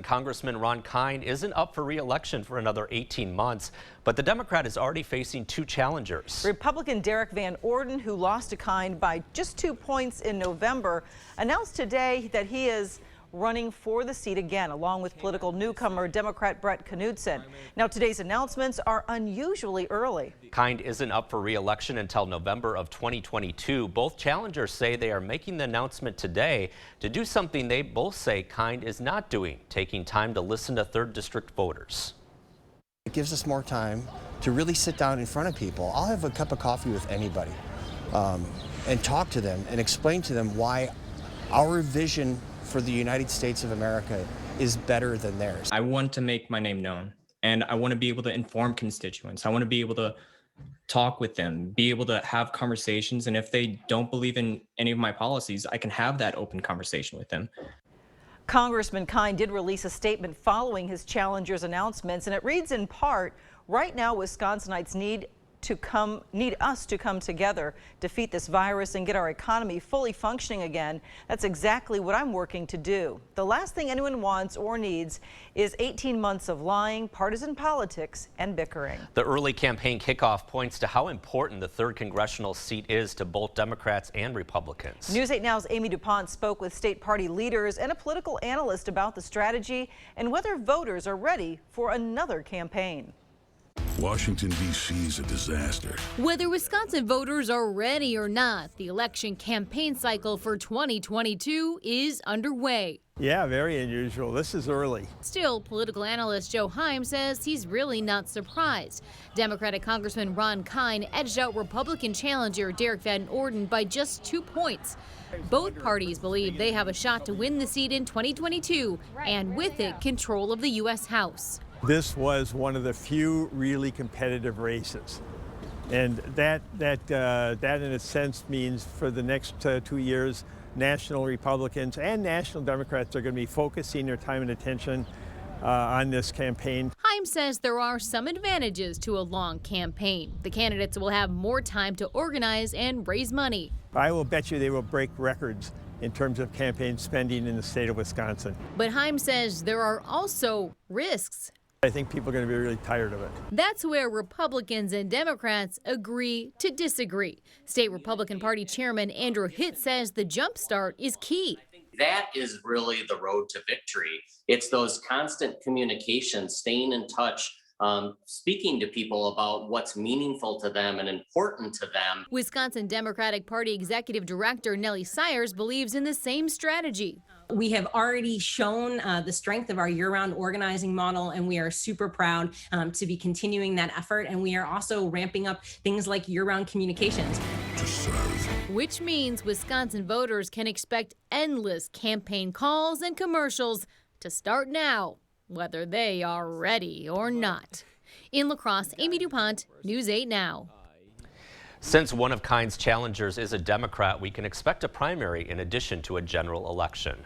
Congressman Ron Kind isn't up for re-election for another 18 months, but the Democrat is already facing two challengers. Republican Derek Van Orden, who lost to Kind by just 2 points in November, announced today that he is running for the seat again, along with political newcomer Democrat Brett Knudsen. Now, today's announcements are unusually early. Kind isn't up for re-election until November of 2022. Both challengers say they are making the announcement today to do something they both say Kind is not doing, taking time to listen to 3rd District voters. It gives us more time to really sit down in front of people. I'll have a cup of coffee with anybody and talk to them and explain to them why our vision for the United States of America is better than theirs. I want to make my name known, and I want to be able to inform constituents. I want to be able to talk with them, be able to have conversations, and if they don't believe in any of my policies, I can have that open conversation with them. Congressman Kind did release a statement following his challengers' announcements, and it reads in part, "Right now, Wisconsinites need us to come together, defeat this virus, and get our economy fully functioning again. That's exactly what I'm working to do. The last thing anyone wants or needs is 18 months of lying, partisan politics, and bickering." The early campaign kickoff points to how important the 3rd congressional seat is to both Democrats and Republicans. News 8 Now's Amy DuPont spoke with state party leaders and a political analyst about the strategy and whether voters are ready for another campaign. Washington, D.C. is a disaster. Whether Wisconsin voters are ready or not, the election campaign cycle for 2022 is underway. Yeah, very unusual. This is early. Still, political analyst Joe Heim says he's really not surprised. Democratic Congressman Ron Kind edged out Republican challenger Derek Van Orden by just 2 points. Both parties believe they have a shot to win the seat in 2022 and with it control of the U.S. House. This was one of the few really competitive races. And that in a sense means for the next 2 years, national Republicans and national Democrats are going to be focusing their time and attention on this campaign. Heim says there are some advantages to a long campaign. The candidates will have more time to organize and raise money. I will bet you they will break records in terms of campaign spending in the state of Wisconsin. But Heim says there are also risks. I think people are going to be really tired of it. That's where Republicans and Democrats agree to disagree. State Republican Party Chairman Andrew Hitt says the jump start is key. That is really the road to victory. It's those constant communications, staying in touch, speaking to people about what's meaningful to them and important to them. Wisconsin Democratic Party Executive Director Nellie Sayers believes in the same strategy. We have already shown the strength of our year-round organizing model, and we are super proud to be continuing that effort. And we are also ramping up things like year-round communications. To serve. Which means Wisconsin voters can expect endless campaign calls and commercials to start now, whether they are ready or not. In La Crosse, Amy DuPont, News 8 Now. Since one of Kind's challengers is a Democrat, we can expect a primary in addition to a general election.